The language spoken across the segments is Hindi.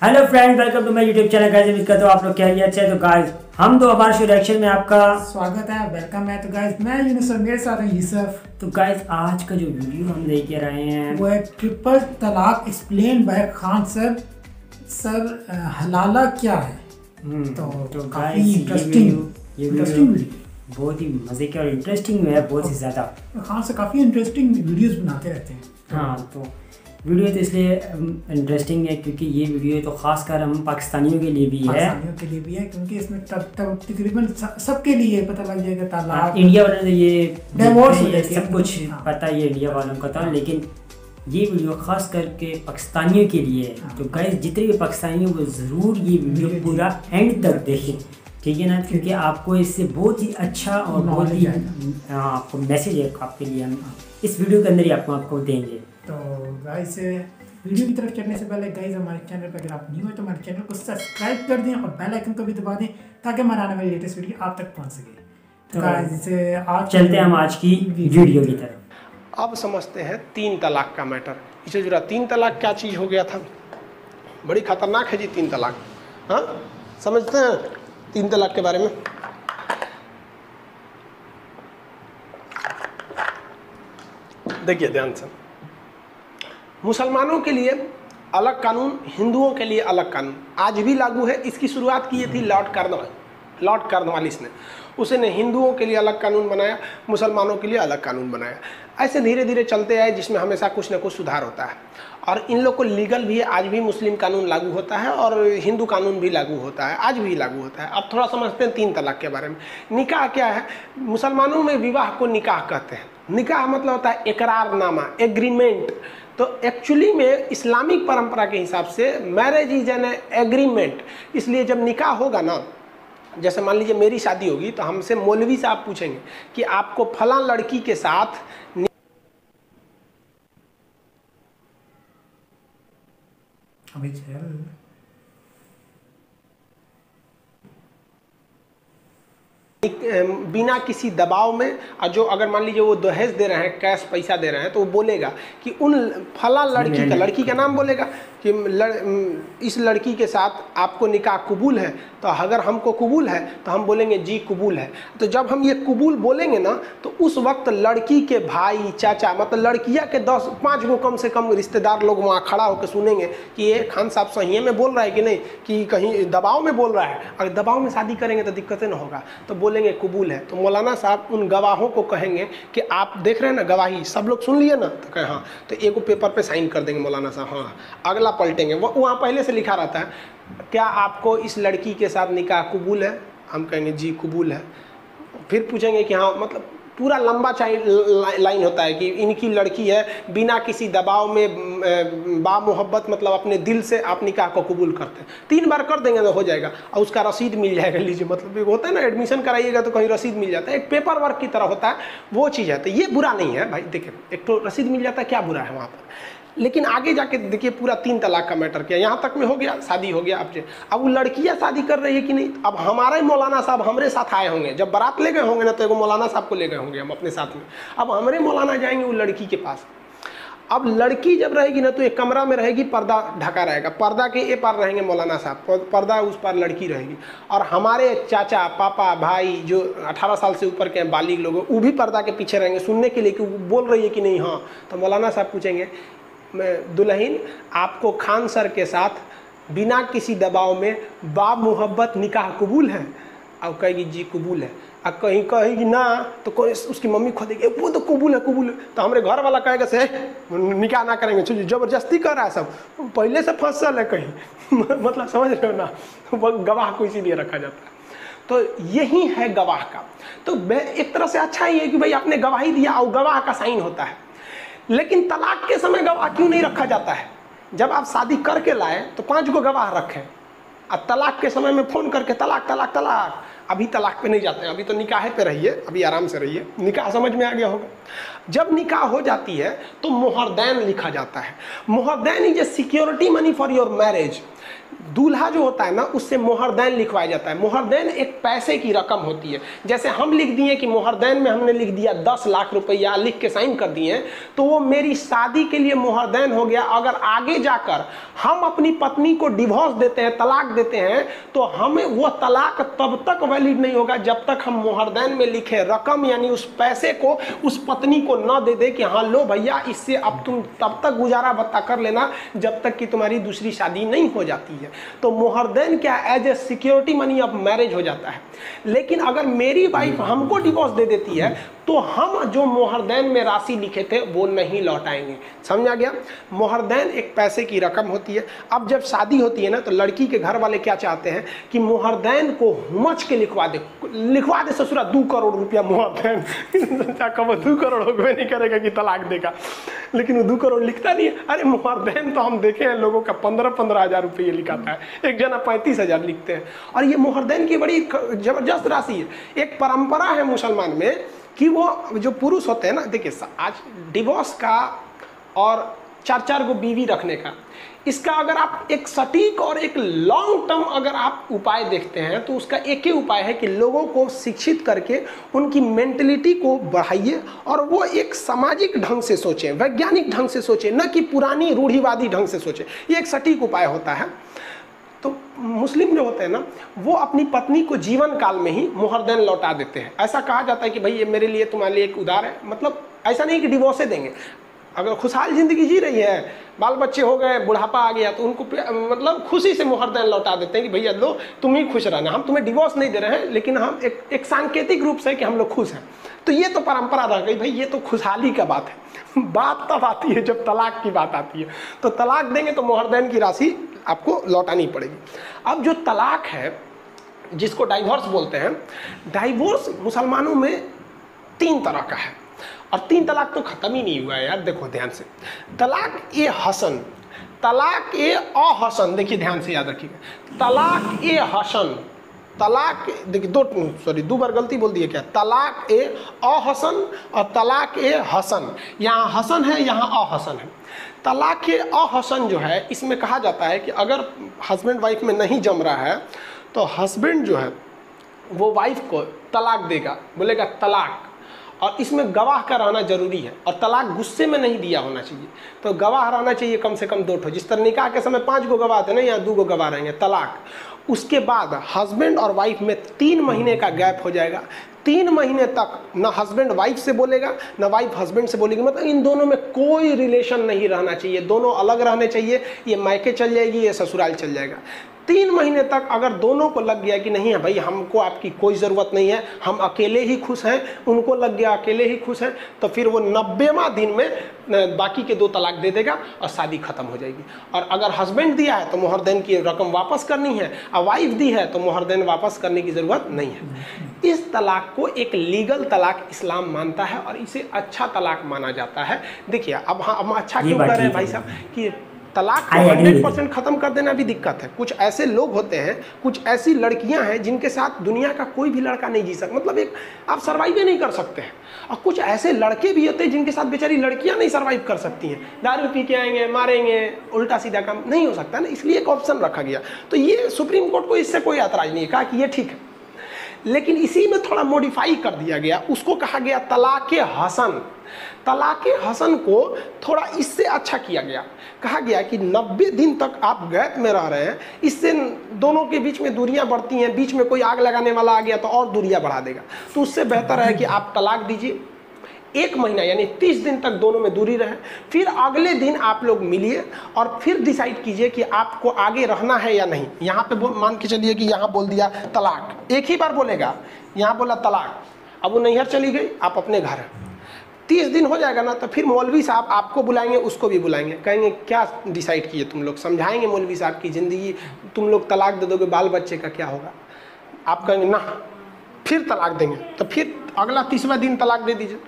Hello friend, welcome to my YouTube channel. Guys उम्मीद करता हूँ आप लोग खैरियत है। तो गाइस हम दो हमारे शो रिएक्शन में आपका स्वागत है, वेलकम है। तो गाइस मैं यूनुस और मेरे साथ हैं यूसुफ। तो गाइस आज का जो वीडियो हम लेके रहे हैं वो है ट्रिपल तलाक एक्सप्लेन बाय खान सर। हलाला क्या है? तो काफी गाइस इंटरेस्टिंग बहुत ही मजे के और इंटरेस्टिंग है, बहुत ही ज़्यादा। खान सर काफ़ी इंटरेस्टिंग वीडियोस बनाते रहते हैं। हाँ, तो वीडियो तो इसलिए इंटरेस्टिंग है क्योंकि ये वीडियो तो खासकर हम पाकिस्तानियों के लिए भी है, क्योंकि इसमें तकरीबन सबके लिए पता लग जाएगा तलाक। इंडिया वालों ने ये डिवोर्स सब कुछ पता है, ये इंडिया वालों को था, लेकिन ये वीडियो खास करके पाकिस्तानियों के लिए है। तो गाइस जितने भी पाकिस्तानी हैं वो ज़रूर ये वीडियो पूरा एंड तक देखें, ठीक है ना, क्योंकि आपको इससे बहुत ही अच्छा और बहुत ही आपको मैसेज है आपके लिए हम इस वीडियो के अंदर ही आपको देंगे। तो गाइस वीडियो की तरफ चलने से पहले गाइस हमारे चैनल पर अगर आप न्यू हो तो हमारे चैनल को सब्सक्राइब कर दें और बेल आइकन को भी दबा दें ताकि हमारे आने वाली लेटेस्ट वीडियो आप तक पहुंच सके। तो गाइस आज चलते हैं हम आज की वीडियो की तरफ। अब समझते हैं 3 तलाक का मैटर। इसे जरा 3 तलाक क्या चीज़ हो गया था, बड़ी खतरनाक है जी 3 तलाक। हाँ, समझते हैं 3 तलाक के बारे में। देखिए ध्यान से, मुसलमानों के लिए अलग कानून, हिंदुओं के लिए अलग कानून आज भी लागू है। इसकी शुरुआत की थी लॉर्ड कॉर्नवालिस ने। उसने हिंदुओं के लिए अलग कानून बनाया, मुसलमानों के लिए अलग कानून बनाया। ऐसे धीरे धीरे चलते आए, जिसमें हमेशा कुछ ना कुछ सुधार होता है। और इन लोग को लीगल भी आज भी मुस्लिम कानून लागू होता है और हिंदू कानून भी लागू होता है, आज भी लागू होता है। अब थोड़ा समझते हैं 3 तलाक के बारे में। निकाह क्या है? मुसलमानों में विवाह को निकाह कहते हैं। निकाह मतलब होता है इकरारनामा, एग्रीमेंट। तो एक्चुअली में इस्लामिक परंपरा के हिसाब से मैरिज इज एन एग्रीमेंट। इसलिए जब निकाह होगा ना, जैसे मान लीजिए मेरी शादी होगी तो हमसे मौलवी साहब पूछेंगे कि आपको फलां लड़की के साथ अभी चल बिना किसी दबाव में, और जो अगर मान लीजिए वो दहेज दे रहे हैं, कैश पैसा दे रहे हैं, तो वो बोलेगा कि उन फला लड़की का नाम बोलेगा कि इस लड़की के साथ आपको निकाह कबूल है। तो अगर हमको कबूल है तो हम बोलेंगे जी कबूल है। तो जब हम ये कबूल बोलेंगे ना, तो उस वक्त लड़की के भाई, चाचा, मतलब लड़कियां के 10-5 गो कम से कम रिश्तेदार लोग वहाँ खड़ा होकर सुनेंगे कि ये खान साहब सही में बोल रहा है कि नहीं, कि कहीं दबाव में बोल रहा है। अगर दबाव में शादी करेंगे तो दिक्कतें ना होगा, तो बोलेंगे कबूल है। तो मौलाना साहब उन गवाहों को कहेंगे कि आप देख रहे हैं ना गवाही, सब लोग सुन लिए ना? तो कहें हाँ। तो एक पेपर पे साइन कर देंगे मौलाना साहब, हाँ। अगला पलटेंगे, वहाँ पहले से लिखा रहता है, क्या आपको इस लड़की के साथ निकाह कबूल है? हम कहेंगे जी कबूल है। फिर पूछेंगे कि हाँ, मतलब पूरा लंबा लाइन होता है कि इनकी लड़की है, बिना किसी दबाव में बामुहब्बत, मतलब अपने दिल से आप निकाह को कबूल करते हैं। 3 बार कर देंगे तो हो जाएगा और उसका रसीद मिल जाएगा। लीजिए, मतलब होता है ना, एडमिशन कराइएगा तो कहीं रसीद मिल जाता है, एक पेपर वर्क की तरह होता है, वो चीज़ है। तो ये बुरा नहीं है भाई, देखिए एक तो रसीद मिल जाता है, क्या बुरा है वहाँ पर। लेकिन आगे जाके देखिए पूरा 3 तलाक का मैटर किया, यहाँ तक में हो गया, शादी हो गया। अब वो लड़कियाँ शादी कर रही है कि नहीं, अब हमारे मौलाना साहब हमारे साथ आए होंगे, जब बारात ले गए होंगे ना, तो एगो मौलाना साहब को ले गए होंगे हम अपने साथ में। अब हमारे मौलाना जाएंगे वो लड़की के पास। अब लड़की जब रहेगी ना, तो एक कमरा में रहेगी, पर्दा ढका रहेगा, पर्दा के ए पार रहेंगे मौलाना साहब, पर्दा उस पार लड़की रहेगी। और हमारे चाचा, पापा, भाई जो 18 साल से ऊपर के बालिग लोग, वो भी पर्दा के पीछे रहेंगे सुनने के लिए कि वो बोल रही है कि नहीं। हाँ, तो मौलाना साहब पूछेंगे, दुल्हन आपको खान सर के साथ बिना किसी दबाव में बामुहब्बत निकाह कबूल है? अब कहेगी जी कबूल है। अब कहीं कहेगी ना, तो कोई उसकी मम्मी खोदेगी, वो तो कबूल है कबूल है। तो हमारे घर वाला कहेगा से निकाह ना करेंगे, जबरदस्ती कर रहा है, सब पहले से फसल है कहीं मतलब समझ रहे हो ना, गवाह को इसीलिए रखा जाता है। तो यही है गवाह का। तो एक तरह से अच्छा ही है कि भाई आपने गवाही दिया और गवाह का साइन होता है। लेकिन तलाक के समय गवाह क्यों नहीं रखा जाता है? जब आप शादी करके लाए तो 5 गो गवाह रखें, और तलाक के समय में फ़ोन करके तलाक तलाक तलाक, अभी तलाक पे नहीं जाते हैं, अभी तो निकाह पे रहिए, अभी आराम से रहिए। निकाह समझ में आ गया होगा। जब निकाह हो जाती है तो मोहरदैन लिखा जाता है। मोहरदैन is a security money for your marriage. दूल्हा जो होता है ना, उससे मोहरदैन लिखवाया जाता है। मोहरदैन एक पैसे की रकम होती है। जैसे हम लिख दिए कि मोहरदैन में हमने लिख दिया 10 लाख रुपया, लिख के साइन कर दिए, तो वो मेरी शादी के लिए मोहरदैन हो गया। अगर आगे जाकर हम अपनी पत्नी को डिवोर्स देते हैं, तलाक देते हैं, तो हमें वो तलाक तब तक वैलिड नहीं होगा जब तक हम मोहरदैन में लिखे रकम यानी उस पैसे को उस पत्नी को न दे दे कि हाँ लो भैया, इससे अब तुम तब तक गुजारा बत्ता कर लेना जब तक कि तुम्हारी दूसरी शादी नहीं हो जाती है। तो मोहरदैन क्या as a security money of marriage हो जाता है। लेकिन अगर मेरी वाइफ हमको डिवोर्स दे देती है तो हम जो मोहरदैन में राशि लिखे थे वो नहीं लौटाएंगे। समझा गया? मोहरदैन एक पैसे की रकम होती है। अब जब शादी होती है ना, तो लड़की के घर वाले क्या चाहते हैं कि मोहरदैन को हुमच के लिखवा दे ससुरा 2 करोड़ रुपया मोहरदैन। कब 2 करोड़ होगा नहीं करेगा कि तलाक देगा, लेकिन वो 2 करोड़ लिखता नहीं है। अरे मोहरदैन तो हम देखे हैं लोगों का 15-15 हज़ार रुपये लिखाता है, एक जना 35,000 लिखते हैं। और ये मोहरदैन की बड़ी जबरदस्त राशि है। एक परंपरा है मुसलमान में कि वो जो पुरुष होते हैं ना, देखिए आज डिवोर्स का और 4-4 गो बीवी रखने का, इसका अगर आप एक सटीक और एक लॉन्ग टर्म अगर आप उपाय देखते हैं तो उसका एक ही उपाय है कि लोगों को शिक्षित करके उनकी मेंटलिटी को बढ़ाइए और वो एक सामाजिक ढंग से सोचें, वैज्ञानिक ढंग से सोचें, न कि पुरानी रूढ़िवादी ढंग से सोचें। ये एक सटीक उपाय होता है। तो मुस्लिम जो होते हैं ना, वो अपनी पत्नी को जीवन काल में ही मोहरदैन लौटा देते हैं। ऐसा कहा जाता है कि भाई ये मेरे लिए तुम्हारे लिए एक उधार है। मतलब ऐसा नहीं कि डिवोर्स देंगे। अगर खुशहाल जिंदगी जी रही है, बाल बच्चे हो गए, बुढ़ापा आ गया, तो उनको मतलब खुशी से मोहरदैन लौटा देते हैं कि भैया लो तुम ही खुश रहना, हम तुम्हें डिवोर्स नहीं दे रहे हैं, लेकिन हम एक सांकेतिक रूप से कि हम लोग खुश हैं। तो ये तो परंपरा रह गई भाई, ये तो खुशहाली का बात है। बात तब आती है जब तलाक की बात आती है। तो तलाक देंगे तो मोहरदैन की राशि आपको लौटानी पड़ेगी। अब जो तलाक है, जिसको डाइवोर्स बोलते हैं, डाइवोर्स मुसलमानों में 3 तरह का है और 3 तलाक तो खत्म ही नहीं हुआ है यार। देखो ध्यान से, तलाक ए हसन, तलाक ए अहसन, देखिए ध्यान से याद रखिएगा। तलाक ए हसन, तलाक देखिए 2 बार गलती बोल दिए क्या, तलाक ए अहसन और तलाक ए हसन। यहाँ हसन है, यहाँ अहसन है। तलाक ए अहसन जो है, इसमें कहा जाता है कि अगर हस्बैंड वाइफ में नहीं जम रहा है तो हस्बैंड जो है वो वाइफ को तलाक देगा, बोलेगा तलाक, और इसमें गवाह का रहना जरूरी है। और तलाक गुस्से में नहीं दिया होना चाहिए, तो गवाह रहना चाहिए कम से कम 2 ठो। जिस तरह निकाह के समय 5 गो गवाह थे ना, यहाँ 2 गो गवाह रहेंगे। तलाक, उसके बाद हस्बैंड और वाइफ में 3 महीने का गैप हो जाएगा। 3 महीने तक ना हस्बैंड वाइफ से बोलेगा ना वाइफ हस्बैंड से बोलेगी। मतलब इन दोनों में कोई रिलेशन नहीं रहना चाहिए, दोनों अलग रहने चाहिए। ये मायके चल जाएगी, ये ससुराल चल जाएगा। 3 महीने तक अगर दोनों को लग गया कि नहीं है भाई, हमको आपकी कोई ज़रूरत नहीं है, हम अकेले ही खुश हैं, उनको लग गया अकेले ही खुश हैं, तो फिर वो 90वां दिन में बाकी के 2 तलाक दे देगा और शादी खत्म हो जाएगी। और अगर हस्बैंड दिया है तो मोहरदैन की रकम वापस करनी है, और वाइफ दी है तो मोहरदैन वापस करने की ज़रूरत नहीं है। इस तलाक को एक लीगल तलाक इस्लाम मानता है और इसे अच्छा तलाक माना जाता है। देखिए अब हम अच्छा क्यों कर रहे हैं भाई साहब कि तलाक को 100% खत्म कर देना भी दिक्कत है। कुछ ऐसे लोग होते हैं, कुछ ऐसी लड़कियां हैं जिनके साथ दुनिया का कोई भी लड़का नहीं जी सकता, मतलब एक आप सर्वाइव नहीं कर सकते हैं। और कुछ ऐसे लड़के भी होते हैं जिनके साथ बेचारी लड़कियां नहीं सर्वाइव कर सकती हैं, दारू पी के आएंगे, मारेंगे, उल्टा सीधा काम नहीं हो सकता ना, इसलिए एक ऑप्शन रखा गया। तो ये सुप्रीम कोर्ट को इससे कोई ऐतराज नहीं है, कहा कि ये ठीक है। लेकिन इसी में थोड़ा मॉडिफाई कर दिया गया, उसको कहा गया तलाक़े हसन। तलाक़े हसन को थोड़ा इससे अच्छा किया गया, कहा गया कि 90 दिन तक आप गैप में रह रहे हैं, इससे दोनों के बीच में दूरियां बढ़ती हैं, बीच में कोई आग लगाने वाला आ गया तो और दूरियां बढ़ा देगा। तो उससे बेहतर है कि आप तलाक दीजिए, 1 महीना यानी 30 दिन तक दोनों में दूरी रहे, फिर अगले दिन आप लोग मिलिए और फिर डिसाइड कीजिए कि आपको आगे रहना है या नहीं। यहाँ पे मान के चलिए कि यहाँ बोल दिया तलाक, एक ही बार बोलेगा, यहाँ बोला तलाक, अब वो नैहर चली गई, आप अपने घर हैं, 30 दिन हो जाएगा ना, तो फिर मौलवी साहब आपको बुलाएंगे, उसको भी बुलाएंगे, कहेंगे क्या डिसाइड किए तुम लोग, समझाएंगे मौलवी साहब की ज़िंदगी, तुम लोग तलाक दे दोगे, बाल बच्चे का क्या होगा। आप कहेंगे ना, फिर तलाक देंगे, तो फिर अगला 30वां दिन तलाक दे दीजिए।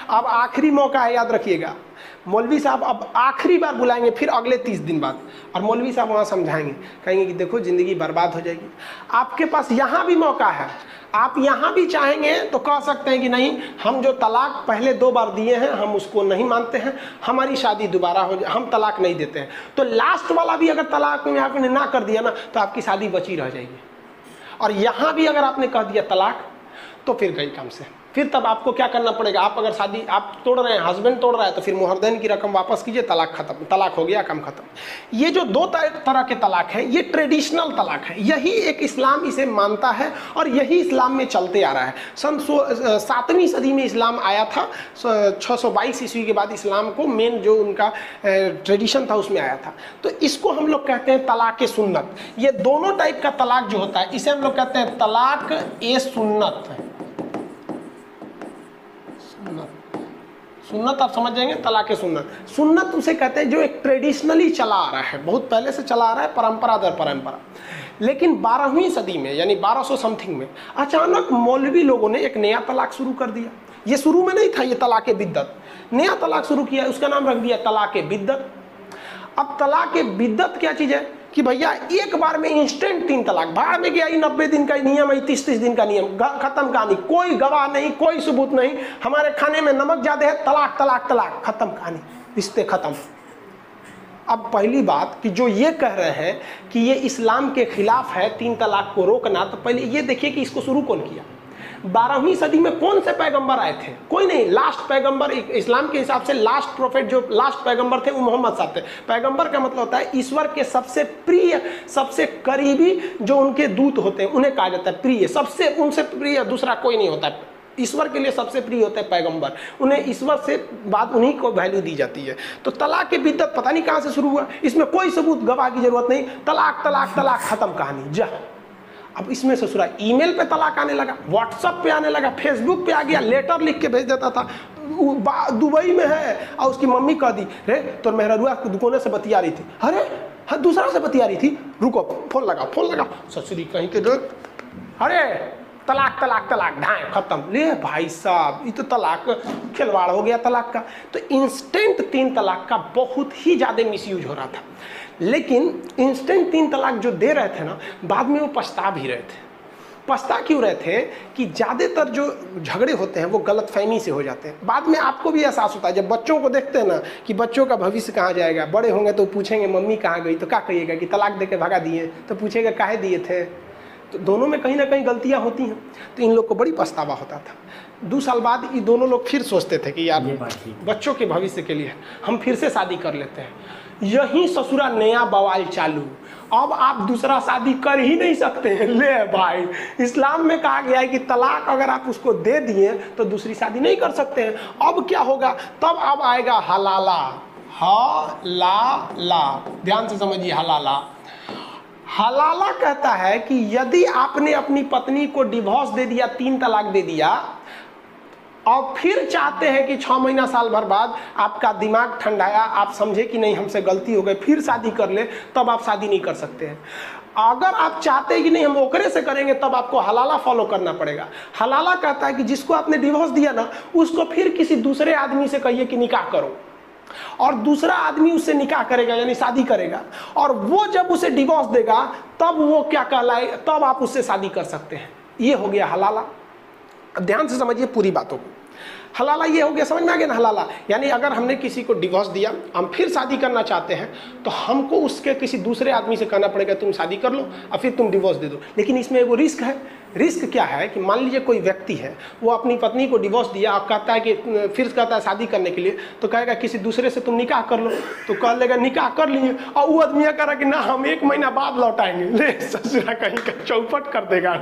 अब आखिरी मौका है, याद रखिएगा। मौलवी साहब अब आखिरी बार बुलाएंगे, फिर अगले 30 दिन बाद, और मौलवी साहब वहाँ समझाएंगे, कहेंगे कि देखो ज़िंदगी बर्बाद हो जाएगी। आपके पास यहाँ भी मौका है, आप यहाँ भी चाहेंगे तो कह सकते हैं कि नहीं, हम जो तलाक पहले 2 बार दिए हैं हम उसको नहीं मानते हैं, हमारी शादी दोबारा हो जाए, हम तलाक नहीं देते हैं। तो लास्ट वाला भी अगर तलाक में आपने ना कर दिया ना, तो आपकी शादी बची रह जाएगी। और यहाँ भी अगर आपने कह दिया तलाक, तो फिर गई काम से। फिर तब आपको क्या करना पड़ेगा, आप अगर शादी आप तोड़ रहे हैं, हस्बैंड तोड़ रहा है, तो फिर मुहरदैन की रकम वापस कीजिए, तलाक खत्म, तलाक हो गया, काम खत्म। ये जो 2 तरह के तलाक हैं, ये ट्रेडिशनल तलाक है, यही एक इस्लाम इसे मानता है और यही इस्लाम में चलते आ रहा है। सन 7वीं सदी में इस्लाम आया था, 622 ईस्वी के बाद इस्लाम को मेन जो उनका ट्रेडिशन था उसमें आया था। तो इसको हम लोग कहते हैं तलाक सुन्नत। ये दोनों टाइप का तलाक जो होता है इसे हम लोग कहते हैं तलाक ए सुन्नत। सुन्नत आप समझ जाएंगे, तलाक सुन्नत। सुन्नत उसे कहते हैं जो एक ट्रेडिशनली चला आ रहा है, बहुत पहले से चला आ रहा है, परंपरा दर परंपरा। लेकिन 12वीं सदी में यानी 1200 समथिंग में अचानक मौलवी लोगों ने एक नया तलाक शुरू कर दिया। ये शुरू में नहीं था, ये तलाक बिद्दत, नया तलाक शुरू किया, उसका नाम रख दिया तलाक बिद्दत। अब तलाक बिद्दत क्या चीज़ है कि भैया एक बार में इंस्टेंट 3 तलाक, भाड़ में गया, 90 दिन का नियम है, 30 दिन का नियम, खत्म कहानी, कोई गवाह नहीं, कोई सबूत नहीं, हमारे खाने में नमक ज्यादा है, तलाक तलाक तलाक, खत्म कहानी, रिश्ते खत्म। अब पहली बात कि जो ये कह रहे हैं कि ये इस्लाम के खिलाफ है 3 तलाक को रोकना, तो पहले ये देखिए कि इसको शुरू कौन किया। 12वीं सदी में कौन से पैगंबर आए थे? कोई नहीं। लास्ट पैगंबर इस्लाम के हिसाब से लास्ट प्रोफेट जो लास्ट पैगंबर थे वो मोहम्मद साहब थे। पैगंबर का मतलब होता है ईश्वर के सबसे प्रिय, सबसे करीबी जो उनके दूत होते हैं उन्हें कहा जाता है प्रिय। सबसे उनसे प्रिय दूसरा कोई नहीं होता है। ईश्वर के लिए सबसे प्रिय होते हैं पैगंबर, उन्हें ईश्वर से बाद उन्हीं को वैल्यू दी जाती है। तो तलाक की बिद्दत पता नहीं कहाँ से शुरू हुआ, इसमें कोई सबूत गवाह की जरूरत नहीं, तलाक तलाक तलाक, खत्म कहानी, जा। अब इसमें ससुरा ईमेल पे तलाक आने लगा, व्हाट्सएप पे आने लगा, फेसबुक पे आ गया, लेटर लिख के भेज देता था, दुबई में है और उसकी मम्मी कह दी, रे तो मेहरुआ दुकान से बतिया रही थी, अरे हाँ दूसरा से बतिया रही थी, रुको फोन लगा, ससुरी कहीं के देख, अरे तलाक तलाक तलाक, ढाए खत्म। ले भाई साहब ये तो तलाक खिलवाड़ हो गया तलाक का। तो इंस्टेंट 3 तलाक का बहुत ही ज़्यादा मिसयूज हो रहा था। लेकिन इंस्टेंट 3 तलाक जो दे रहे थे ना, बाद में वो पछता भी रहे थे। पछता क्यों रहे थे कि ज़्यादातर जो झगड़े होते हैं वो गलतफहमी से हो जाते हैं। बाद में आपको भी एहसास होता है जब बच्चों को देखते हैं ना कि बच्चों का भविष्य कहाँ जाएगा, बड़े होंगे तो पूछेंगे मम्मी कहाँ गई, तो क्या कहिएगा कि तलाक दे के भगा दिए, तो पूछेगा काहे दिए थे। तो दोनों में कहीं ना कहीं गलतियां होती हैं। तो इन लोग को बड़ी पछतावा होता था। 2 साल बाद ये दोनों लोग फिर सोचते थे कि यार बच्चों के भविष्य के लिए हम फिर से शादी कर लेते हैं। यही ससुरा नया बवाल चालू, अब आप दूसरा शादी कर ही नहीं सकते हैं। ले भाई, इस्लाम में कहा गया है कि तलाक अगर आप उसको दे दिए तो दूसरी शादी नहीं कर सकते हैं। अब क्या होगा, तब अब आएगा हलाला। हलाला, ध्यान से समझिए, हलाला। हलाला कहता है कि यदि आपने अपनी पत्नी को डिवोर्स दे दिया, 3 तलाक दे दिया, और फिर चाहते हैं कि 6 महीना साल भर बाद आपका दिमाग ठंडाया, आप समझे कि नहीं हमसे गलती हो गई, फिर शादी कर ले, तब आप शादी नहीं कर सकते हैं। अगर आप चाहते हैं कि नहीं हम ओकरे से करेंगे, तब आपको हलाला फॉलो करना पड़ेगा। हलाला कहता है कि जिसको आपने डिवोर्स दिया ना, उसको फिर किसी दूसरे आदमी से कहिए कि निकाह करो, और दूसरा आदमी उससे निकाह करेगा यानी शादी करेगा, और वो जब उसे डिवोर्स देगा तब वो क्या कहलाए, तब आप उससे शादी कर सकते हैं। ये हो गया हलाला। ध्यान से समझिए पूरी बातों को। हलाला ये हो गया, समझ में आ गया ना। हलाला यानी अगर हमने किसी को डिवोर्स दिया, हम फिर शादी करना चाहते हैं, तो हमको उसके किसी दूसरे आदमी से कहना पड़ेगा तुम शादी कर लो और फिर तुम डिवोर्स दे दो। लेकिन इसमें वो रिस्क है। रिस्क क्या है कि मान लीजिए कोई व्यक्ति है, वो अपनी पत्नी को डिवोर्स दिया और कहता है कि फिर कहता है शादी करने के लिए, तो कहेगा किसी दूसरे से तुम निकाह कर लो, तो कह लेगा निकाह कर लिए, और वो आदमी कह रहा कि ना हम 1 महीना बाद लौटाएंगे। ले ससुरा कहीं का चौपट कर देगा।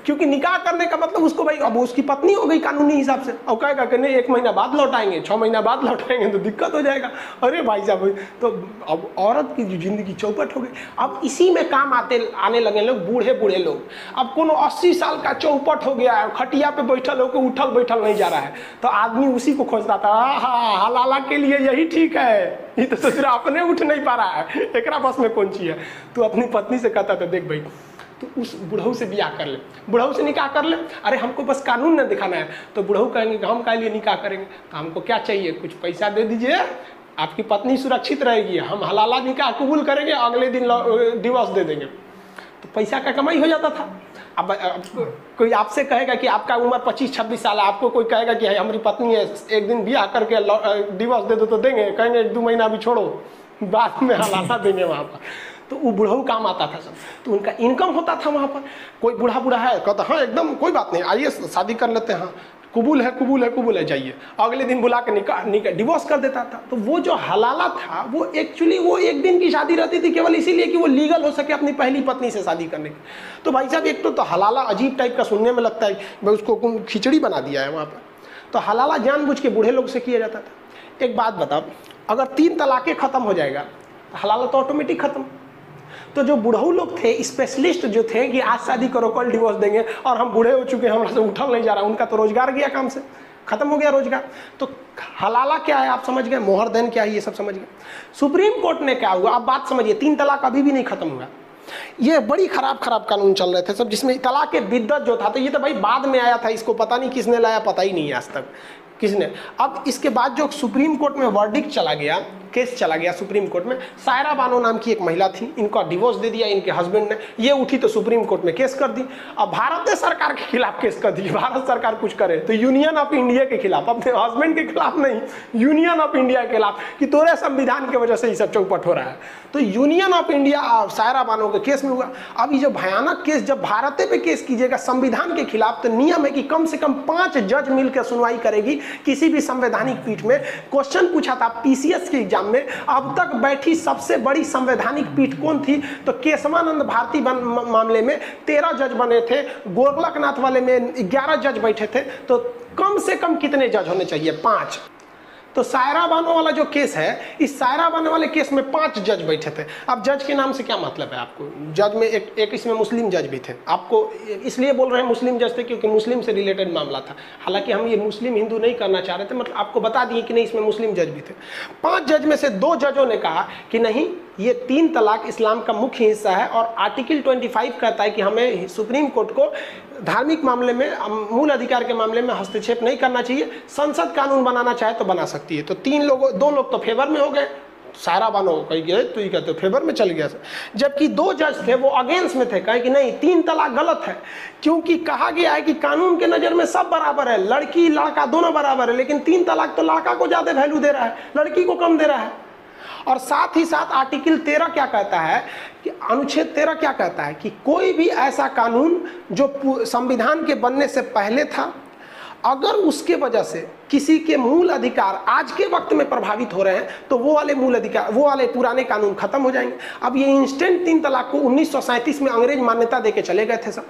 क्योंकि निकाह करने का मतलब उसको भाई अब उसकी पत्नी हो गई कानूनी हिसाब से, और कहेगा कि नहीं 1 महीना बाद लौटाएंगे, 6 महीना बाद लौटाएंगे, तो दिक्कत हो जाएगा। अरे भाई साहब, तो अब औरत की जिंदगी चौपट हो गई। अब इसी में काम आने लगे लोग, बूढ़े बूढ़े लोग। अब कोनो 80 साल का चौपट हो गया है, खटिया पे बैठल होकर उठल बैठल नहीं जा रहा है, तो आदमी उसी को खोजता था। हलाला के लिए यही ठीक है, ये तो ससुरा अपने उठ नहीं पा रहा है, एकरा बस में कौन चीज है। तो अपनी पत्नी से कहता था देख भाई तो उस बुढ़ऊ से ब्याह कर ले, बुढ़ऊ से निकाह कर ले। अरे हमको बस कानून न दिखाना है, तो बुढ़ऊ कहेंगे कि हम काहे लिए निकाह करेंगे, तो हमको क्या चाहिए, कुछ पैसा दे दीजिए, आपकी पत्नी सुरक्षित रहेगी, हम हलाला निकाह कबूल करेंगे, अगले दिन डिवोर्स दे देंगे। तो पैसा का कमाई हो जाता था। अब कोई आपसे कहेगा कि आपका उम्र 25-26 साल है, आपको कोई कहेगा कि हमारी पत्नी है, एक दिन ब्याह करके डिवोर्स दे दो, तो देंगे, कहेंगे 1-2 महीना अभी छोड़ो, बाद में हलाला देंगे वहाँ पर। तो वो बुढ़ऊ काम आता था सब, तो उनका इनकम होता था वहाँ पर। कोई बूढ़ा है, कहता हाँ एकदम कोई बात नहीं, आइए शादी कर लेते हैं, कबूल है जाइए, अगले दिन बुला के निकाह डिवोर्स कर देता था। तो वो जो हलाला था वो एक्चुअली वो एक दिन की शादी रहती थी, केवल इसीलिए कि वो लीगल हो सके अपनी पहली पत्नी से शादी करने की। तो भाई साहब एक तो हलाला अजीब टाइप का सुनने में लगता है, भाई उसको खिचड़ी बना दिया है वहाँ पर। तो हलाला जानबूझ के बूढ़े लोग से किया जाता था। एक बात बताओ, अगर 3 तलाक़ें खत्म हो जाएगा तो हलाला तो ऑटोमेटिक खत्म। तो जो बुढ़ऊ लोग थे, स्पेशलिस्ट जो थे कि आज शादी करो कल डिवोर्स देंगे, और हम बूढ़े हो चुके हैं, हमारे से उठल नहीं जा रहा, उनका तो रोजगार गया काम से, खत्म हो गया रोजगार। तो हलाला क्या है आप समझ गए, मोहर देन क्या है ये सब समझ गए। सुप्रीम कोर्ट ने क्या हुआ, अब बात समझिए, 3 तलाक अभी भी नहीं खत्म हुआ। ये बड़ी खराब कानून चल रहे थे सब, जिसमें तलाक के बिद्दत जो था, तो ये तो भाई बाद में आया था, इसको पता नहीं किसने लाया, पता ही नहीं है आज तक किसने। अब इसके बाद जो सुप्रीम कोर्ट में वर्डिक्ट चला गया, केस चला गया सुप्रीम कोर्ट में, सायरा बानो नाम की एक महिला थी, इनका डिवोर्स दे दिया इनके हस्बैंड ने, ये उठी तो सुप्रीम कोर्ट में केस कर दी। अब भारत सरकार के खिलाफ केस कर दी, भारत सरकार कुछ करे तो यूनियन ऑफ इंडिया के खिलाफ, अपने हस्बैंड के खिलाफ नहीं, यूनियन ऑफ इंडिया के खिलाफ, कि तोरे संविधान की वजह से ये सब चौपट हो रहा है। तो union of India Saira Bano के केस में हुआ। अब ये जो भयानक केस, जब भारत पे केस कीजिएगा संविधान के खिलाफ, तो नियम है कि कम से कम 5 जज मिलकर सुनवाई करेगी किसी भी संवैधानिक पीठ में। क्वेश्चन पूछा था पीसीएस के एग्जाम में, अब तक बैठी सबसे बड़ी संवैधानिक पीठ कौन थी, तो केशवानंद भारती मामले में 13 जज बने थे, गोरखनाथ वाले में 11 जज बैठे थे। तो कम से कम कितने जज होने चाहिए, 5। तो सायरा बानो वाला जो केस है, इस सायरा बानो वाले केस में 5 जज बैठे थे। अब जज के नाम से क्या मतलब है आपको, जज में एक इसमें मुस्लिम जज भी थे। आपको इसलिए बोल रहे हैं मुस्लिम जज थे क्योंकि मुस्लिम से रिलेटेड मामला था, हालांकि हम ये मुस्लिम हिंदू नहीं करना चाह रहे थे, मतलब आपको बता दिए कि नहीं इसमें मुस्लिम जज भी थे। 5 जज में से 2 जजों ने कहा कि नहीं, ये 3 तलाक इस्लाम का मुख्य हिस्सा है, और आर्टिकल 25 कहता है कि हमें सुप्रीम कोर्ट को धार्मिक मामले में, मूल अधिकार के मामले में हस्तक्षेप नहीं करना चाहिए, संसद कानून बनाना चाहे तो बना सकती है। तो 2 लोग तो फेवर में हो गए, सायरा बानो कही गए, तो ये कहते फेवर में चल गया, जबकि 2 जज थे वो अगेंस्ट में थे, कहे कि नहीं 3 तलाक गलत है, क्योंकि कहा गया है कि कानून के नज़र में सब बराबर है, लड़की लड़का दोनों बराबर है, लेकिन 3 तलाक तो लड़का को ज़्यादा वैल्यू दे रहा है, लड़की को कम दे रहा है। और साथ ही साथ आर्टिकल 13 क्या कहता है कि अनुच्छेद 13 क्या कहता है कि कोई भी ऐसा कानून जो संविधान के बनने से पहले था, अगर उसके वजह से किसी के मूल अधिकार आज के वक्त में प्रभावित हो रहे हैं, तो वो वाले मूल अधिकार, वो वाले पुराने कानून खत्म हो जाएंगे। अब ये इंस्टेंट 3 तलाक को 1937 में अंग्रेज मान्यता देके चले गए थे सब।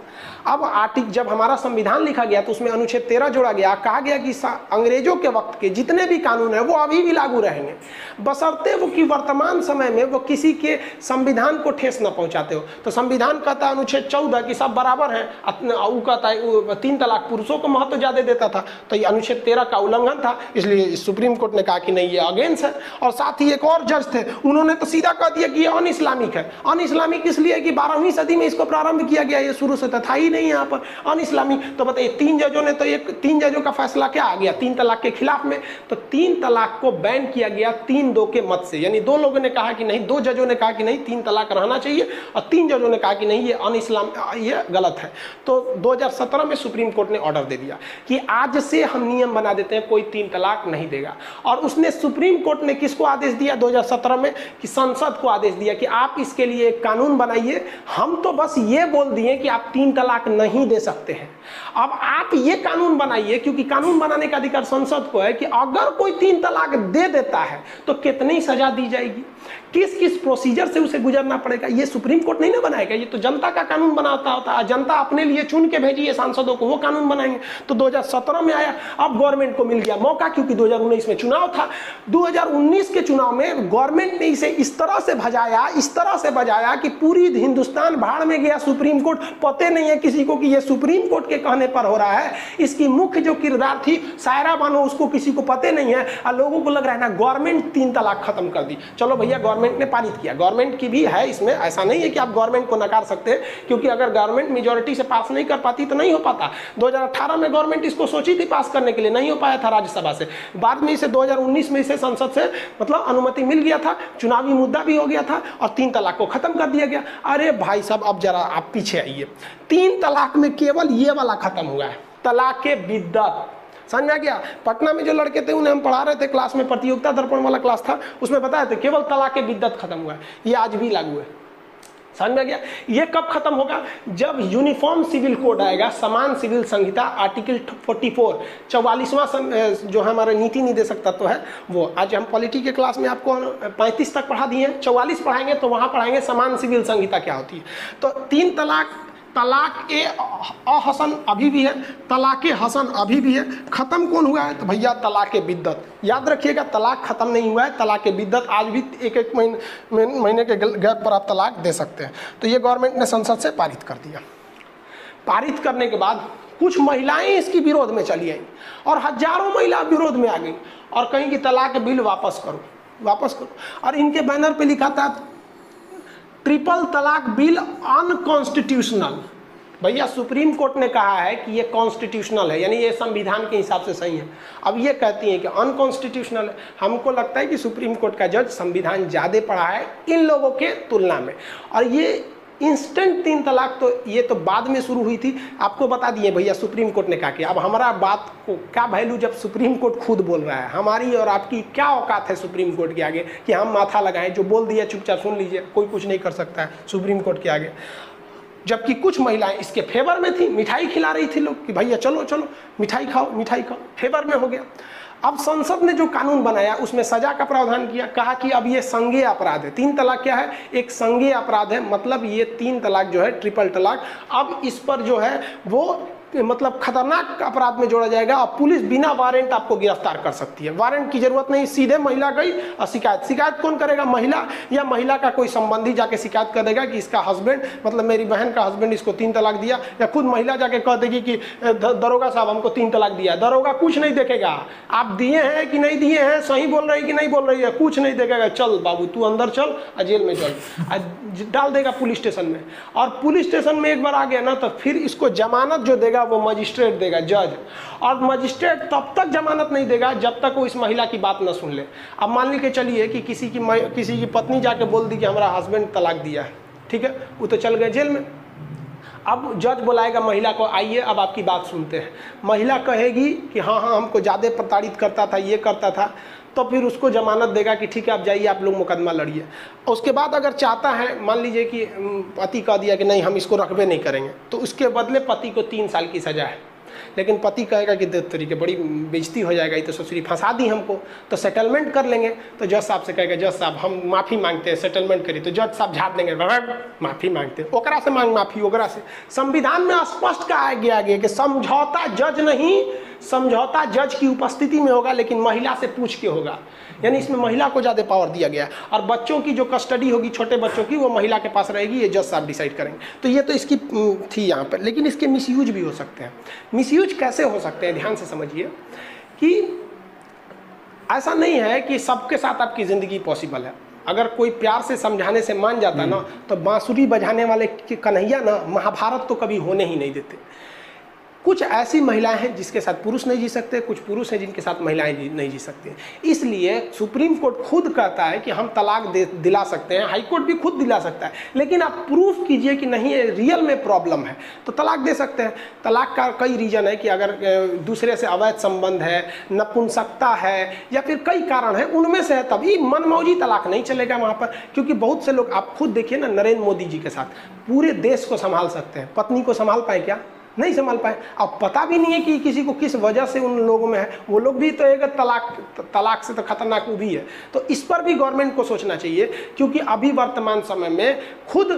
अब जब हमारा संविधान लिखा गया तो उसमें अनुच्छेद 13 जोड़ा गया, कहा गया कि अंग्रेजों के वक्त के जितने भी कानून है वो अभी भी लागू रहेंगे, बशर्ते वो कि वर्तमान समय में वो किसी के संविधान को ठेस न पहुंचाते हो। तो संविधान कहता है अनुच्छेद 14 कि सब बराबर है, वो कहता है 3 तलाक पुरुषों को महत्व ज्यादा देता था, तो ये अनुच्छेद 13 का उल्लंघन था, इसलिए सुप्रीम कोर्ट ने कहा कि नहीं ये अगेंस्ट है। और साथ ही एक और जज थे, उन्होंने तो सीधा कह दिया कि ये अन इस्लामिक है। अन इस्लामिक इसलिए कि 12वीं सदी में इसको प्रारंभ किया गया, ये शुरू से था ही नहीं यहाँ पर अन इस्लामिक। तो बताइए 3 जजों ने, तो 3 जजों का फैसला क्या आ गया 3 तलाक के खिलाफ में, तो 3 तलाक को बैन किया गया 3-2 के मत से, यानी 2 लोगों ने कहा कि नहीं, 2 जजों ने कहा कि नहीं 3 तलाक रहना चाहिए, और 3 जजों ने कहा कि नहीं ये अन इस्लाम, ये गलत है। तो 2017 में सुप्रीम कोर्ट ने ऑर्डर दे दिया कि आज से हम नियम बना देते हैं कोई 3 तलाक नहीं देगा। और उसने सुप्रीम कोर्ट ने किसको आदेश दिया 2017 में, कि संसद को आदेश दिया कि आप इसके लिए एक कानून बनाइए। हम तो बस ये बोल दिए कि आप 3 तलाक नहीं दे सकते हैं, अब आप ये कानून बनाइए, क्योंकि कानून बनाने का अधिकार संसद को है कि अगर कोई 3 तलाक दे देता है तो कितनी सजा दी जाएगी, किस किस प्रोसीजर से उसे गुजरना पड़ेगा, ये सुप्रीम कोर्ट नहीं ना बनाएगा, ये तो जनता का कानून बनाता होता है। जनता अपने लिए चुन के भेजी है सांसदों को, वो कानून बनाएंगे। तो 2017 में आया, अब गवर्नमेंट को मिल गया मौका, क्योंकि 2019 में चुनाव था। 2019 के चुनाव में गवर्नमेंट ने इसे इस तरह से भजाया कि पूरी हिंदुस्तान भाड़ में गया। सुप्रीम कोर्ट पते नहीं है किसी को कि ये सुप्रीम कोर्ट के कहने पर हो रहा है। इसकी मुख्य जो किरदार थी सायरा बानो, उसको किसी को पते नहीं है, और लोगों को लग रहा है ना गवर्नमेंट 3 तलाक खत्म कर दी। चलो भैया गवर्नमेंट गवर्नमेंट ने पारित किया। गवर्नमेंट की भी है इसमें, ऐसा नहीं है कि आप गवर्नमेंट को नकार सकते हैं, क्योंकि अगर गवर्नमेंट मेजोरिटी से पास नहीं कर पाती तो नहीं हो पाता। 2018 में गवर्नमेंट इसको सोची थी पास करने के लिए, नहीं हो पाया था राज्यसभा से। बाद में इसे 2019 में इसे संसद से मतलब अनुमति मिल गया था, चुनावी मुद्दा भी हो गया था और 3 तलाक को खत्म कर दिया गया। अरे भाई साहब, अब जरा आप पीछे आइए। 3 तलाक में केवल ये वाला खत्म हुआ है, तलाक के बिद्दत। समझ में आ गया? पटना में जो लड़के थे उन्हें हम पढ़ा रहे थे क्लास में, प्रतियोगिता दर्पण वाला क्लास था, उसमें बताया था केवल तलाक के बिद्दत खत्म हुआ है। ये आज भी लागू है। समझ में आ गया? ये कब खत्म होगा? जब यूनिफॉर्म सिविल कोड आएगा, समान सिविल संहिता, आर्टिकल 44, 44वां जो हमारा नीति निर्देशक तत्व है वो। आज हम पॉलिटी के क्लास में आपको 35 तक पढ़ा दिए हैं, 44 पढ़ाएंगे तो वहाँ पढ़ाएंगे समान सिविल संहिता क्या होती है। तो 3 तलाक, तलाक ए अहसन अभी भी है, तलाक ए हसन अभी भी है। खत्म कौन हुआ है? तो भैया तलाक ए बिद्दत। याद रखिएगा, तलाक खत्म नहीं हुआ है, तलाक ए बिद्दत आज भी एक महीने के गैप पर आप तलाक दे सकते हैं। तो ये गवर्नमेंट ने संसद से पारित कर दिया। पारित करने के बाद कुछ महिलाएं इसकी विरोध में चली आई और हजारों महिला विरोध में आ गई और कहीं कि तलाक बिल वापस करो, वापस करो। और इनके बैनर पे लिखा था ट्रिपल तलाक बिल अनकॉन्स्टिट्यूशनल। भैया सुप्रीम कोर्ट ने कहा है कि ये कॉन्स्टिट्यूशनल है, यानी ये संविधान के हिसाब से सही है। अब ये कहती हैं कि अनकॉन्स्टिट्यूशनल है। हमको लगता है कि सुप्रीम कोर्ट का जज संविधान ज़्यादा पढ़ा है इन लोगों के तुलना में। और ये इंस्टेंट 3 तलाक तो ये तो बाद में शुरू हुई थी, आपको बता दिए भैया सुप्रीम कोर्ट ने कहा कि अब हमारा बात को क्या वैल्यू जब सुप्रीम कोर्ट खुद बोल रहा है। हमारी और आपकी क्या औकात है सुप्रीम कोर्ट के आगे कि हम माथा लगाएं? जो बोल दिया चुपचाप सुन लीजिए, कोई कुछ नहीं कर सकता है सुप्रीम कोर्ट के आगे। जबकि कुछ महिलाएं इसके फेवर में थी, मिठाई खिला रही थी लोग कि भैया चलो चलो मिठाई खाओ, मिठाई खाओ, फेवर में हो गया। अब संसद ने जो कानून बनाया उसमें सजा का प्रावधान किया, कहा कि अब ये संज्ञेय अपराध है। 3 तलाक क्या है? एक संज्ञेय अपराध है, मतलब ये 3 तलाक जो है ट्रिपल तलाक, अब इस पर जो है वो मतलब खतरनाक अपराध में जोड़ा जाएगा और पुलिस बिना वारंट आपको गिरफ्तार कर सकती है। वारंट की जरूरत नहीं, सीधे महिला गई और शिकायत कौन करेगा? महिला, या महिला का कोई संबंधी जाके शिकायत कर देगा कि इसका हस्बैंड, मतलब मेरी बहन का हस्बैंड इसको 3 तलाक दिया, या खुद महिला जाके कह देगी कि दरोगा साहब हमको 3 तलाक दिया। दरोगा कुछ नहीं देखेगा, आप दिए हैं कि नहीं दिए हैं, सही बोल रही कि नहीं बोल रही है, कुछ नहीं देखेगा। चल बाबू तू अंदर चल, जेल में चल, डाल देगा पुलिस स्टेशन में। और पुलिस स्टेशन में एक बार आ गया ना तो फिर इसको जमानत जो देगा वो मजिस्ट्रेट देगा, जज। और मजिस्ट्रेट तब तक जमानत नहीं देगा जब तक वो इस महिला की बात न सुन ले। अब मान के चलिए कि किसी की पत्नी जाके बोल दी कि हमारा हस्बैंड तलाक दिया है, ठीक है, वो तो चल गए जेल में। अब जज बुलाएगा महिला को, आइए अब आपकी बात सुनते हैं। महिला कहेगी कि हाँ हमको ज़्यादा प्रताड़ित करता था, ये करता था, तो फिर उसको जमानत देगा कि ठीक है आप जाइए, आप लोग मुकदमा लड़िए। उसके बाद अगर चाहता है, मान लीजिए कि पति कह दिया कि नहीं हम इसको रखबे नहीं करेंगे, तो उसके बदले पति को 3 साल की सज़ा है। लेकिन पति कहेगा कि देख तरीके बड़ी बेइज्जती हो जाएगा, ये तो ससुरी फंसा दी हमको, तो सेटलमेंट कर लेंगे। तो जज साहब से कहेगा जज साहब हम माफ़ी मांगते हैं, सेटलमेंट करिए। तो जज साहब झाड़ देंगे, माफ़ी मांगते हैं, ओकरा से मांग माफ़ी, ओकरा से। संविधान में स्पष्ट कहा गया कि समझौता जज नहीं, समझौता जज की उपस्थिति में होगा लेकिन महिला से पूछ के होगा। यानी इसमें महिला को ज़्यादा पावर दिया गया। और बच्चों की जो कस्टडी होगी, छोटे बच्चों की, वो महिला के पास रहेगी, ये जज साहब डिसाइड करेंगे। तो ये तो इसकी थी यहाँ पर। लेकिन इसके मिसयूज भी हो सकते हैं। मिसयूज कैसे हो सकते हैं, ध्यान से समझिए कि ऐसा नहीं है कि सबके साथ आपकी ज़िंदगी पॉसिबल है। अगर कोई प्यार से समझाने से मान जाता ना, तो बांसुरी बजाने वाले कन्हैया ना महाभारत तो कभी होने ही नहीं देते। कुछ ऐसी महिलाएं हैं जिसके साथ पुरुष नहीं जी सकते, कुछ पुरुष हैं जिनके साथ महिलाएं नहीं जी सकती। इसलिए सुप्रीम कोर्ट खुद कहता है कि हम तलाक दिला सकते हैं, हाई कोर्ट भी खुद दिला सकता है, लेकिन आप प्रूफ कीजिए कि नहीं ये रियल में प्रॉब्लम है तो तलाक दे सकते हैं। तलाक का कई रीजन है कि अगर दूसरे से अवैध संबंध है, नपुंसकता है, या फिर कई कारण है, उनमें से है, तभी मनमौजी तलाक नहीं चलेगा वहाँ पर। क्योंकि बहुत से लोग, आप खुद देखिए ना, नरेंद्र मोदी जी के साथ पूरे देश को संभाल सकते हैं, पत्नी को संभाल पाए क्या? नहीं संभाल पाए। अब पता भी नहीं है कि किसी को किस वजह से उन लोगों में है, वो लोग भी तो एक तलाक से तो खतरनाक वो भी है। तो इस पर भी गवर्नमेंट को सोचना चाहिए, क्योंकि अभी वर्तमान समय में खुद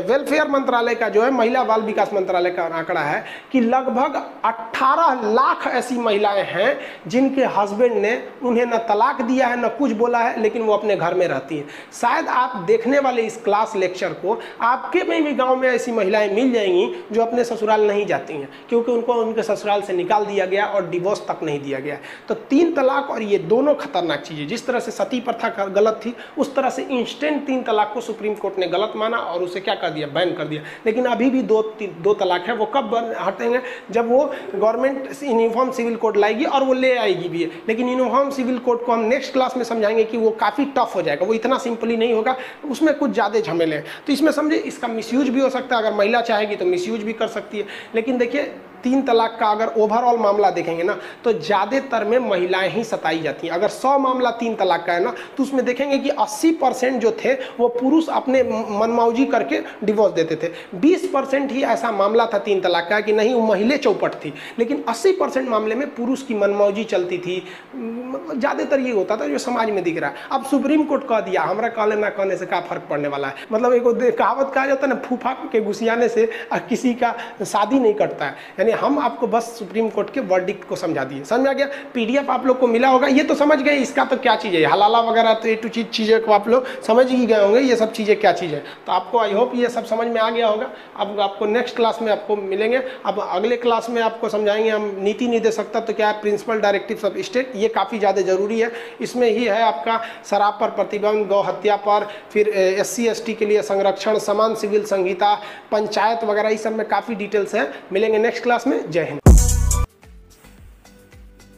वेलफेयर मंत्रालय का जो है, महिला बाल विकास मंत्रालय का आंकड़ा है कि लगभग 18 लाख ऐसी महिलाएं हैं जिनके हस्बैंड ने उन्हें न तलाक दिया है, न कुछ बोला है, लेकिन वो अपने घर में रहती हैं। शायद आप देखने वाले इस क्लास लेक्चर को आपके में भी गाँव में ऐसी महिलाएं मिल जाएंगी जो अपने ससुराल नहीं जाती हैं, क्योंकि उनको उनके ससुराल से निकाल दिया गया और डिवोर्स तक नहीं दिया गया। तो 3 तलाक और ये दोनों खतरनाक चीज़ें, जिस तरह से सती प्रथा गलत थी, उस तरह से इंस्टेंट 3 तलाक को सुप्रीम कोर्ट ने गलत माना और उसे क्या कर दिया, बैन कर दिया। लेकिन अभी भी दो तलाक है, वो कब हटेंगे, जब वो गवर्नमेंट यूनिफॉर्म सिविल कोड लाएगी और वो ले आएगी भी है। लेकिन यूनिफॉर्म सिविल कोड को हम नेक्स्ट क्लास में समझाएंगे कि वो काफ़ी टफ हो जाएगा, वो इतना सिंपली नहीं होगा, उसमें कुछ ज़्यादा झमेले हैं। तो इसमें समझे इसका मिसयूज भी हो सकता है, अगर महिला चाहेगी तो मिसयूज भी कर सकती है। लेकिन देखिए 3 तलाक का अगर ओवरऑल मामला देखेंगे ना, तो ज़्यादातर में महिलाएं ही सताई जाती हैं। अगर 100 मामला 3 तलाक का है ना, तो उसमें देखेंगे कि 80% जो थे वो पुरुष अपने मनमौजी करके डिवोर्स देते थे। 20% ही ऐसा मामला था 3 तलाक का कि नहीं वो महिला चौपट थी, लेकिन 80% मामले में पुरुष की मनमौजी चलती थी। ज़्यादातर ये होता था जो समाज में दिख रहा है। अब सुप्रीम कोर्ट कह दिया, हमारा कहने ना कहने से क्या फ़र्क पड़ने वाला है। मतलब एक कहावत कहा जाता है ना, फूफा के घुसियाने से किसी का शादी नहीं कटता है। यानी हम आपको बस सुप्रीम कोर्ट के वर्डिक्ट को समझा दिए, समझा गया। पीडीएफ आप लोग को मिला होगा, ये तो समझ गए इसका तो क्या चीज़ है, हलाला वगैरह तो A to Z चीज़ें को आप लोग समझ ही गए होंगे, ये सब चीज़ें क्या चीज़ है। तो आपको आई होप ये सब समझ में आ गया होगा। अब आपको नेक्स्ट क्लास में आपको मिलेंगे। अब अगले क्लास में आपको समझाएंगे हम नीति निर्देशकता तो क्या है, प्रिंसिपल डायरेक्टिव्स ऑफ स्टेट, ये काफ़ी ज़्यादा ज़रूरी है। इसमें ही है आपका शराब पर प्रतिबंध, गौ हत्या पर, फिर SC ST के लिए संरक्षण, समान सिविल संहिता, पंचायत वगैरह, इस सब में काफ़ी डिटेल्स है। मिलेंगे नेक्स्ट क्लास में। जय हिंद।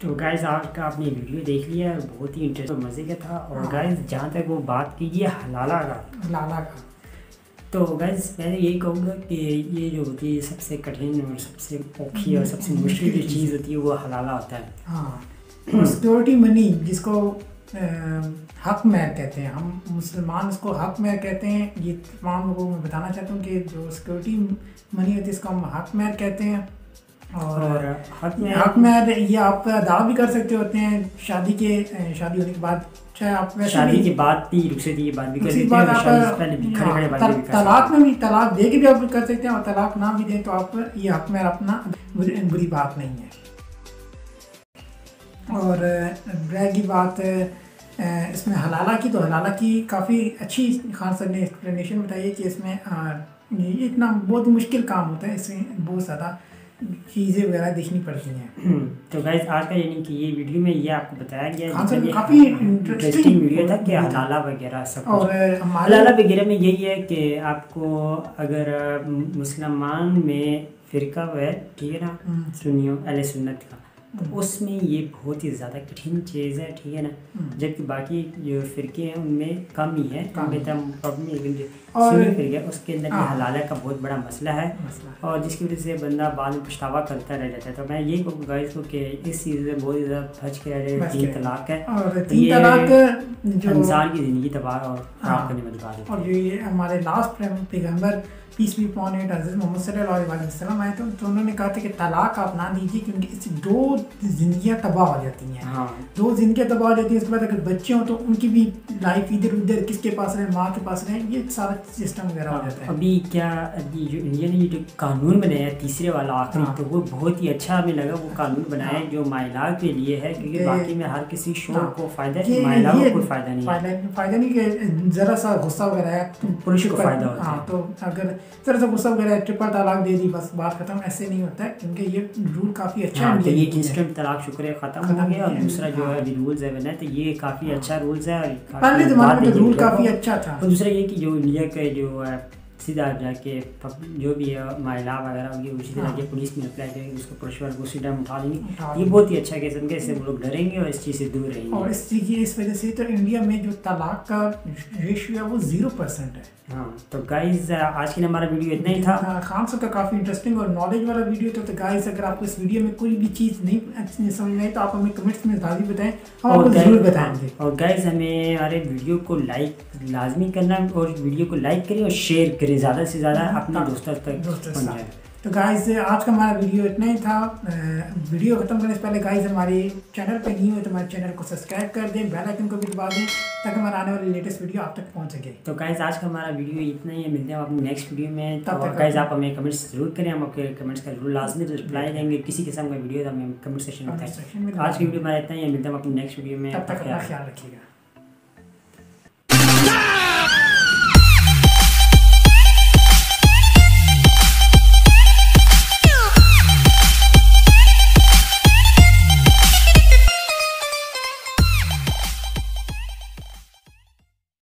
तो गाइज आज का आपने वीडियो देख लिया, बहुत ही इंटरेस्टिंग और मज़े का था। और गाइज जहाँ तक वो बात कीजिए हलाला का, तो गाइज मैं यही कहूँगा कि ये जो होती है सबसे कठिन और सबसे औखी और सबसे मुश्किल जो चीज़ होती है वो हलाला होता है। हाँ, सिक्योरिटी मनी जिसको हक महर कहते हैं, हम मुसलमान उसको हक महर कहते हैं। ये तमाम लोगों को मैं बताना चाहता हूँ कि जो सिक्योरिटी मनी होती है इसको हम हक महर कहते हैं। और हक महर ये आप अदा भी कर सकते होते हैं शादी होने के बाद, चाहे आप शादी के बाद भी रुखसती के बाद भी कर सकते हैं, तलाक में भी, तलाक दे के भी आप कर सकते हैं, और तलाक ना भी दें तो आप ये हक महर अपना बुरी बात नहीं है। और रह की बात इसमें हलाला की, तो हलाला की काफ़ी अच्छी खान सर ने एक्सप्लेनेशन बताई है कि इसमें ये इतना बहुत मुश्किल काम होता है, इसमें बहुत ज़्यादा चीज़ें वगैरह देखनी पड़ती हैं। तो गाइस आज का यानी कि ये वीडियो में ये आपको बताया गया हाँ सर, काफ़ी इंटरेस्टिंग वीडियो था कि हलाला वगैरह सब। और हलाला वगैरह में यही है कि आपको अगर मुसलमान में फ़िरका है, ठीक है ना, सुन्नियों अहले सुन्नत का, तो उसमें ये बहुत ही ज़्यादा कठिन चीज़ है, ठीक है ना। जबकि बाकी जो फ़िरके हैं उनमें कम ही है, सुन्नी फ़िरका उसके अंदर ये हलाला का बहुत बड़ा मसला है, और जिसकी वजह से बंदा बाद में पछतावा करता रह जाता है। तो मैं ये कहूँगा गाइस को कि इस चीज़ से बहुत ज़्यादा बच के रह रहे। 3 तलाक है, तो ये इंसान की ज़िंदगी तबाह और ख़राब करने वाली बात है। और जो ये हमारे लास्ट पैगंबर पीस बी अपॉन इट हज़रत मोहम्मद सल्लल्लाहु अलैहि वसल्लम आए थे, तो उन्होंने कहा था कि तलाक आप ना दीजिए, क्योंकि इससे 2 जिंदगियां तबाह हो जाती हैं। हाँ, 2 जिंदगियां तबाह हो जाती हैं। उसके बाद अगर बच्चे हों तो उनकी भी लाइफ इधर उधर, किसके पास रहे, माँ के पास रहे, ये सारा सिस्टम वगैरह हो जाता है। अभी क्या अभी जो इंडिया ने जो कानून बनाया है तीसरे वाला आखिरी, तो वो बहुत ही अच्छा हमें लगा। वो कानून बनाया है जो महिला के लिए है, क्योंकि बाकी में हर किसी शोर को फ़ायदा है, महिला को कोई फ़ायदा नहीं कि ज़रा सा गुस्सा वगैरह है तो पुरुष को फ़ायदा होता है। तो अगर ज़रा सा गुस्सा ट्रिपल तलाक दे दी, बस बात खत्म, ऐसे नहीं होता है, क्योंकि ये रूल काफ़ी अच्छा है। तो ये इंस्टेंट तलाक शुक्र है ख़त्म हो गया। और दूसरा जो है अभी रूल्स है बना, तो ये काफ़ी अच्छा रूल्स है। पहले ज़माने में रूल काफ़ी अच्छा था। और दूसरा ये कि जो इंडिया के जो है सीधा जाके जो भी है महिला वगैरह होगी उसी तरह के पुलिस में अप्लाई करेंगे, उसको पुरुष वर्ग उसी टाइम उठा लेंगे। ये बहुत ही अच्छा किस्म के, इससे लोग डरेंगे और इस चीज़ से दूर रहेंगे। और इस वजह से तो इंडिया में जो तलाक का रेशियो है वो 0% है। हाँ, तो गाइज आज के लिए हमारा वीडियो इतना ही था। खान साहब का काफ़ी इंटरेस्टिंग और नॉलेज वाला वीडियो था। तो गाइज अगर आपको इस वीडियो में कोई भी चीज़ नहीं समझ में आई तो आप हमें कमेंट्स में बताएं, हम आपको जरूर बताएंगे। और गाइज हमें हमारे वीडियो को लाइक लाजमी करना, और वीडियो को लाइक करें और शेयर करें ज़्यादा से ज़्यादा अपने दोस्तों तक पहुँचाएं। तो गाइज आज का हमारा वीडियो इतना ही था। वीडियो खत्म करने से पहले गाइज हमारे चैनल पे नहीं हुए तो हमारे चैनल को सब्सक्राइब कर दें, बेल आइकन को भी दबा दें, ताकि हमारा आने वाली लेटेस्ट वीडियो आप तक पहुंच सके। तो गाइज आज का हमारा वीडियो इतना ही है, मिलते हैं अपने नेक्स्ट वीडियो में। तो गाइज आप हमें कमेंट्स जरूर करें, हम आपके कमेंट्स का जरूर लाजमी रिप्लाई देंगे। किसी किस्म का वीडियो हमें कमेंट सेक्शन में बताएं। आज की वीडियो हमारा इतना ही है, मिलते हैं अपने नेक्स्ट वीडियो में। तब तक अपना ख्याल रखिएगा।